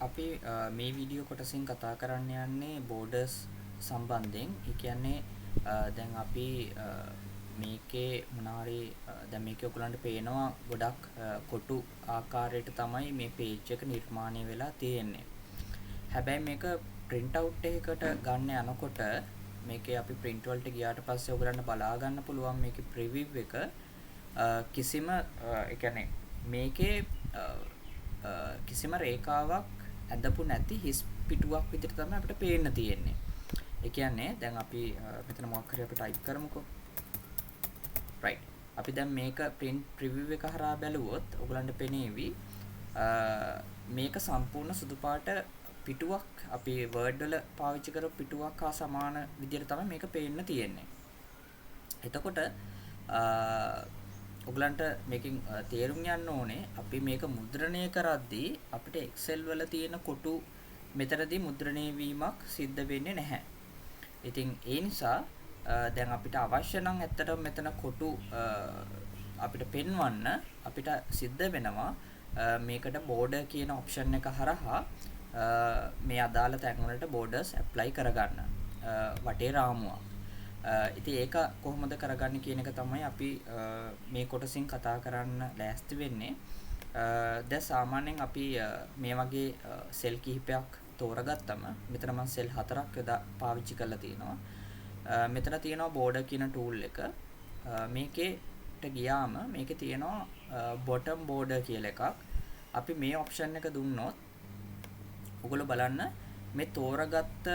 අපි මේ වීඩියෝ කොටසින් කතා කරන්න යන්නේ බෝඩර්ස් සම්බන්ධයෙන්. ඒ කියන්නේ දැන් අපි මේකේ මොනාරි දැන් මේකේ ඔයගලන්ට පේනවා ගොඩක් කොටු ආකාරයට තමයි මේ පේජ් එක නිර්මාණය වෙලා තියෙන්නේ. හැබැයි මේක print out එකකට ගන්න යනකොට මේකේ අපි print වලට ගියාට පස්සේ ඔයගලන්ට බලා ගන්න පුළුවන් මේකේ preview එක කිසිම ඒ කියන්නේ මේකේ කිසිම රේඛාවක් ඇඳපු නැති හිස් පිටුවක් විදිහට තමයි අපිට පේන්න තියෙන්නේ. ඒ කියන්නේ දැන් අපි මෙතන මොකක් හරි අපි ටයිප් කරමුකෝ. right. අපි දැන් මේක print preview එක හරහා බැලුවොත් ඔයගලන්ට පෙනේවි මේක සම්පූර්ණ සුදු පාට පිටුවක් අපි Word වල පාවිච්චි කරපු පිටුවක් හා සමාන විදිහට තමයි මේක පේන්න තියෙන්නේ. එතකොට ඔයගලන්ට මේකෙන් තේරුම් ගන්න ඕනේ අපි මේක මුද්‍රණය කරද්දී අපිට Excel වල තියෙන කොටු මෙතනදී මුද්‍රණය වීමක් සිද්ධ වෙන්නේ නැහැ. ඉතින් ඒ නිසා දැන් අපිට අවශ්‍ය නම් ඇත්තටම මෙතන කොටු අපිට පෙන්වන්න අපිට සිද්ධ වෙනවා මේකට border කියන option එක හරහා මේ අදාළ තැන් වලට borders apply කරගන්න වටේ රාමුවක්. ඉතින් ඒක කොහොමද කරගන්නේ කියන එක තමයි අපි මේ කොටසින් කතා කරන්න ලෑස්ති වෙන්නේ. දැන් සාමාන්‍යයෙන් අපි මේ වගේ සෙල් කිහිපයක් තෝරගත්තම මෙතන මම සෙල් 4ක් යොදා පාවිච්චි කරලා තියෙනවා. මෙතන තියෙනවා border කියන tool එක. මේකේට ගියාම මේකේ තියෙනවා bottom border කියලා එකක්. අපි මේ option එක දුන්නොත් ඔයගොල්ලෝ බලන්න මේ තෝරගත්ත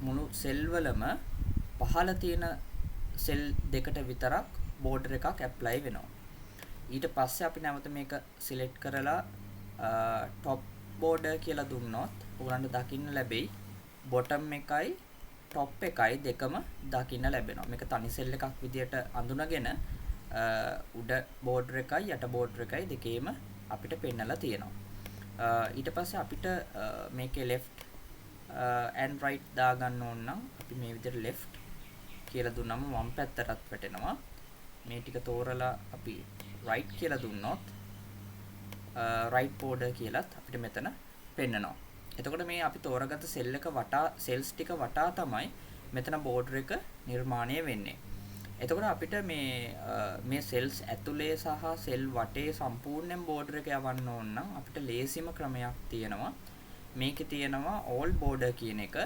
මුළු සෙල් වලම පහළ තියෙන සෙල් දෙකට විතරක් border එකක් apply වෙනවා. ඊට පස්සේ අපි නැවත මේක select කරලා top border කියලා දුන්නොත් ඔයගලන්ට දකින්න ලැබෙයි bottom එකයි top එකයි දෙකම දකින්න ලැබෙනවා. මේක තනි සෙල් එකක් විදියට අඳුනගෙන උඩ border එකයි යට border එකයි දෙකේම අපිට පෙන්නලා තියෙනවා. ඊට පස්සේ අපිට මේකේ left and right දාගන්න ඕන නම් අපි මේ විදිහට left කියලා දුන්නම වම් පැත්තටත් වැටෙනවා. මේ ටික තෝරලා අපි right කියලා දුන්නොත් right border කියලාත් අපිට මෙතන පෙන්නනවා. එතකොට මේ අපි තෝරගත්ත සෙල් එක වටා cells ටික වටා තමයි මෙතන border එක නිර්මාණය වෙන්නේ. එතකොට අපිට මේ cells ඇතුලේ සහ cell වටේ සම්පූර්ණයෙන් border එක යවන්න ඕන නම් අපිට ලේසිම ක්‍රමයක් තියෙනවා. මේකේ තියෙනවා all border කියන එක.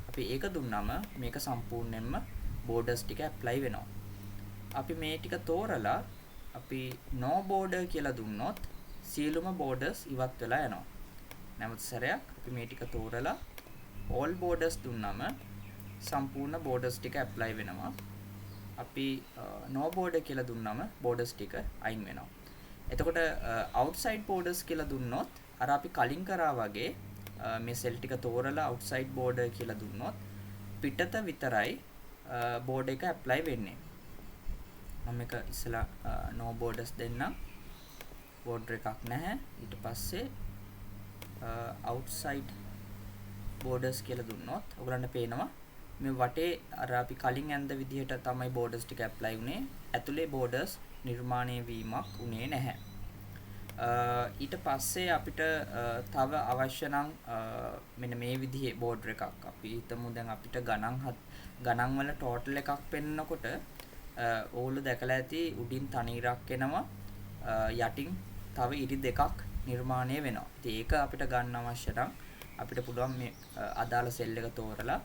අපි ඒක දුන්නම මේක සම්පූර්ණයෙන්ම borders ටික apply වෙනවා. අපි මේ ටික තෝරලා අපි no border කියලා දුන්නොත් සියලුම borders ඉවත් වෙලා යනවා. නැවත සැරයක් අපි මේ ටික තෝරලා all borders දුන්නම සම්පූර්ණ borders ටික apply වෙනවා. අපි no border කියලා දුන්නම borders ටික අයින් වෙනවා. එතකොට outside borders කියලා දුන්නොත් අර අපි කලින් කරා වගේ මේ සෙල් ටික තෝරලා outside border කියලා දුන්නොත් පිටත විතරයි border එක apply වෙන්නේ. මම මේක ඉස්සලා no borders දෙන්නම්. border එකක් නැහැ. ඊට පස්සේ outside borders කියලා දුන්නොත් ඔයගලන්ට පේනවා මේ වටේ අර අපි කලින් ඇඳ විදිහට තමයි borders ටික apply වුනේ. ඇතුලේ borders නිර්මාණය වීමක් උනේ නැහැ. ඊට පස්සේ අපිට තව අවශ්‍ය නම් මෙන්න මේ විදිහේ border එකක් අපි හිතමු දැන් අපිට ගණන් වල total එකක් පෙන්නකොට ඕගොල්ලෝ දැකලා ඇති උඩින් තනි ඉරක් එනවා යටින් තව ඉරි දෙකක් නිර්මාණය වෙනවා. ඉතින් ඒක අපිට ගන්න අවශ්‍ය නම් අපිට පුළුවන් මේ අදාළ සෙල් එක තෝරලා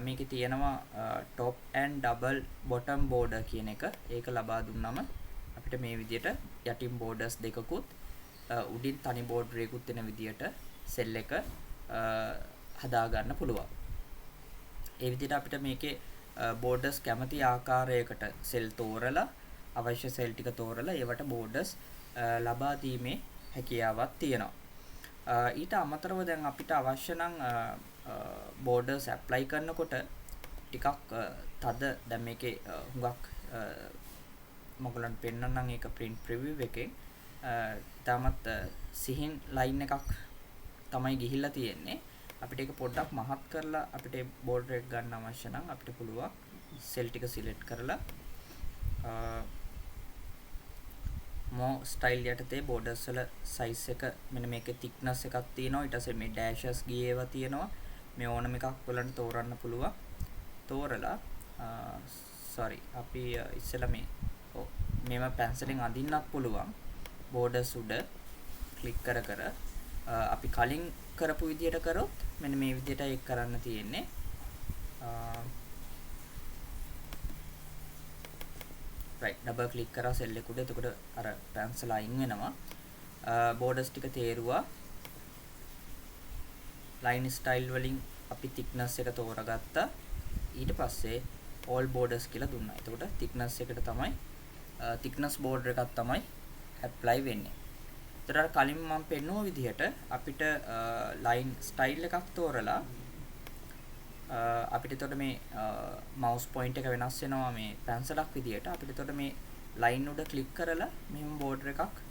මේකේ තියෙනවා top and double bottom border කියන එක. ඒක ලබා දුන්නම අපිට මේ විදිහට යටින් borders දෙකකුත් උඩින් තනි border එකකුත් වෙන විදිහට සෙල් එක හදා ගන්න පුළුවන්. ඒ විදිහට අපිට මේකේ borders කැමති ආකාරයකට සෙල් තෝරලා අවශ්‍ය සෙල් ටික තෝරලා ඒවට borders ලබා දීමේ හැකියාවක් තියෙනවා. ඊට අමතරව දැන් අපිට අවශ්‍ය නම් borders apply කරනකොට ටිකක් තද දැන් මේකේ හුඟක් මොකලන් පෙන්නන්නම් ඒක print preview එකෙන් තාමත් සිහින් line එකක් තමයි ගිහිල්ලා තියෙන්නේ. අපිට ඒක පොඩ්ඩක් මහත් කරලා අපිට border එක ගන්න අවශ්‍ය නම් අපිට පුළුවන් cell ටික select කරලා මෝ ස්ටයිල් යටතේ බෝඩර්ස් වල සයිස් එක මෙන්න මේකේ thickness එකක් තියෙනවා. ඊට පස්සේ මේ dashes ගියේ ඒවා තියෙනවා. මේ ඕනම එකක් ඔයගලන්ට තෝරන්න පුළුවන්. තෝරලා sorry අපි ඉස්සෙල්ලා මේව පැන්සලෙන් අඳින්නත් පුළුවන්. බෝඩර්ස් උඩ ක්ලික් කර කර අපි කලින් කරපු විදියට කරොත් මෙන්න මේ විදියට ඒක කරන්න තියෙන්නේ. right double click කරා සෙල් එක උඩ. එතකොට අර පැන්සල් අයින් වෙනවා. බෝඩර්ස් ටික තේරුවා. line style වලින් අපි thickness එක තෝරගත්තා. ඊට පස්සේ all borders කියලා දුන්නා. එතකොට thickness එකට තමයි thickness border එකක් තමයි apply වෙන්නේ. එතකොට කලින් මම පෙන්නුව විදිහට අපිට line style එකක් තෝරලා අපිට එතකොට මේ mouse point එක වෙනස් වෙනවා මේ පැන්සලක් විදිහට. අපිට එතකොට මේ line උඩ click කරලා මෙහෙම border එකක්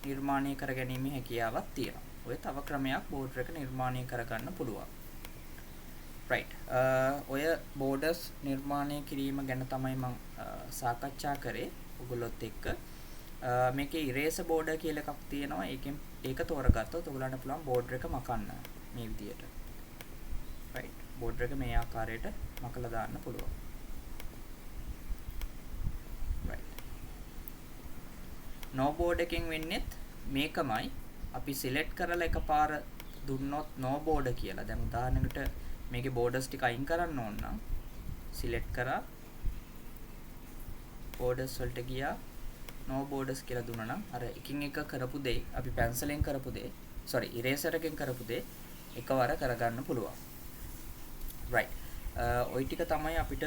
නිර්මාණය කරගැනීමේ හැකියාවක් තියෙනවා. ඔය තව ක්‍රමයක් border එක නිර්මාණය කරගන්න පුළුවන්. right ඔය borders නිර්මාණය කිරීම ගැන තමයි මම සාකච්ඡා කරේ ඔයගොල්ලොත් එක්ක. මේකේ eraser border කියලා එකක් තියෙනවා. ඒක තෝරගත්තොත් ඔයගලන්ට පුළුවන් border එක මකන්න මේ විදිහට. right border එක මේ ආකාරයට මකලා දාන්න පුළුවන්. right no border එකෙන් වෙන්නේත් මේකමයි. අපි select කරලා එකපාර දුන්නොත් no border කියලා. දැන් උදාහරණයකට මේකේ borders ටික අයින් කරන්න ඕන නම් select කරා borders වලට ගියා no borders කියලා දුන්නා නම් අර එකින් එක කරපු දේ අපි pencilෙන් කරපු දේ sorry eraser එකෙන් කරපු දේ එකවර කරගන්න පුළුවන්. right ওই ටික තමයි අපිට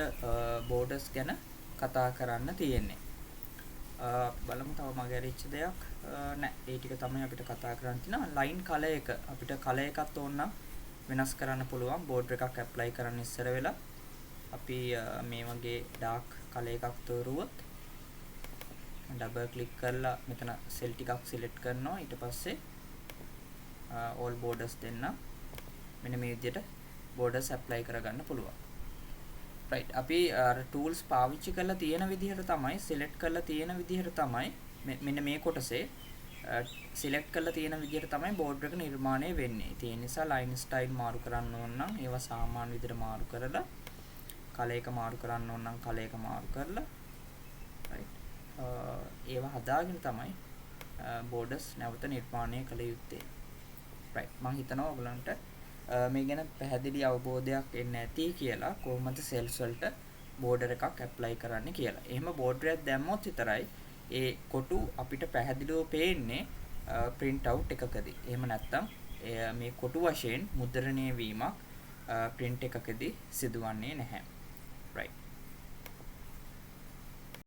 borders ගැන කතා කරන්න තියෙන්නේ. බලමු තව මගේ ඇරිච්ච දෙයක් නෑ. ඒ ටික තමයි අපිට කතා කරන්න තියෙනවා. line color එක අපිට color එකක් ඕන නම් වෙනස් කරන්න පුළුවන්. border එකක් apply කරන්න ඉස්සර වෙලා අපි මේ වගේ dark color එකක් තෝරුවොත් double click කරලා මෙතන cell ටිකක් select කරනවා. ඊට පස්සේ all borders දෙන්න මෙන්න මේ විදිහට borders apply කරගන්න පුළුවන්. right අපි tools පාවිච්චි කරලා තියෙන විදිහට තමයි select කරලා තියෙන විදිහට තමයි මෙන්න මේ කොටසේ select කරලා තියෙන විදිහට තමයි border එක නිර්මාණය වෙන්නේ. ඒ නිසා line style මාරු කරන්න ඕන නම් ඒවා සාමාන්‍ය විදිහට මාරු කරලා color එක මාරු කරන්න ඕන නම් color එක මාරු කරලා right ඒවා හදාගෙන තමයි borders නැවත නිර්මාණය කළ යුත්තේ. right මම හිතනවා ඔයගලන්ට මේ ගැන පැහැදිලි අවබෝධයක් එන්න ඇති කියලා කොහොමද cells වලට border එකක් apply කරන්න කියලා. එහෙම border එකක් දැම්මොත් විතරයි ඒ කොටු අපිට පැහැදිලිව පේන්නේ print out එකකදී. එහෙම නැත්නම් මේ කොටු වශයෙන් මුද්‍රණය වීමක් print එකකදී සිදුවන්නේ නැහැ. right